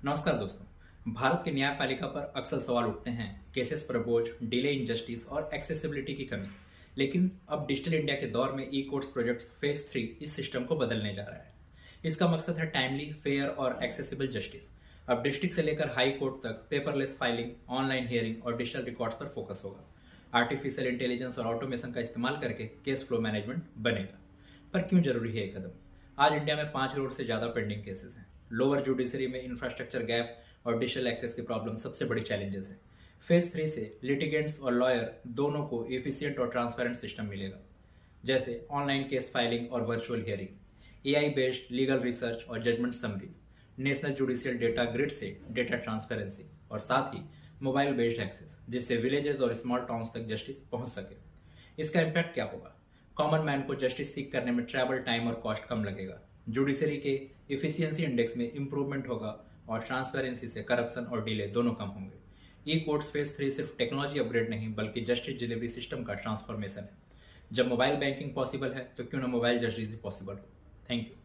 नमस्कार दोस्तों। भारत की न्यायपालिका पर अक्सर सवाल उठते हैं, केसेस पर बोझ, डिले इन जस्टिस और एक्सेसिबिलिटी की कमी। लेकिन अब डिजिटल इंडिया के दौर में ई कोर्ट्स प्रोजेक्ट फेज 3 इस सिस्टम को बदलने जा रहा है। इसका मकसद है टाइमली, फेयर और एक्सेसिबल जस्टिस। अब डिस्ट्रिक्ट से लेकर हाई कोर्ट तक पेपरलेस फाइलिंग, ऑनलाइन हियरिंग और डिजिटल रिकॉर्ड्स पर फोकस होगा। आर्टिफिशियल इंटेलिजेंस और ऑटोमेशन का इस्तेमाल करके केस फ्लो मैनेजमेंट बनेगा। पर क्यों जरूरी है ये कदम? आज इंडिया में 5 करोड़ से ज़्यादा पेंडिंग केसेस हैं। लोअर जुडिशरी में इंफ्रास्ट्रक्चर गैप और डिजिटल एक्सेस की प्रॉब्लम सबसे बड़ी चैलेंजेस है। फेज 3 से लिटिगेंट्स और लॉयर दोनों को एफिशिएंट और ट्रांसपेरेंट सिस्टम मिलेगा, जैसे ऑनलाइन केस फाइलिंग और virtual hearing, AI based legal research और judgment summaries, national judicial data grid से डेटा ट्रांसपेरेंसी और साथ ही मोबाइल बेस्ड एक्सेस, जिससे विलेजेस और स्मॉल टाउन्स तक जस्टिस पहुंच सके। इसका इम्पैक्ट क्या होगा? कॉमन मैन को जस्टिस सीख करने में ट्रैवल टाइम और कॉस्ट कम लगेगा, जुडिशरी के इफिशियंसी इंडेक्स में इंप्रूवमेंट होगा और ट्रांसपेरेंसी से करप्शन और डिले दोनों कम होंगे। ई कोर्ट्स फेज 3 सिर्फ टेक्नोलॉजी अपग्रेड नहीं बल्कि जस्टिस डिलीवरी सिस्टम का ट्रांसफॉर्मेशन है। जब मोबाइल बैंकिंग पॉसिबल है तो क्यों ना मोबाइल जस्टिस भी पॉसिबल हो। Thank you.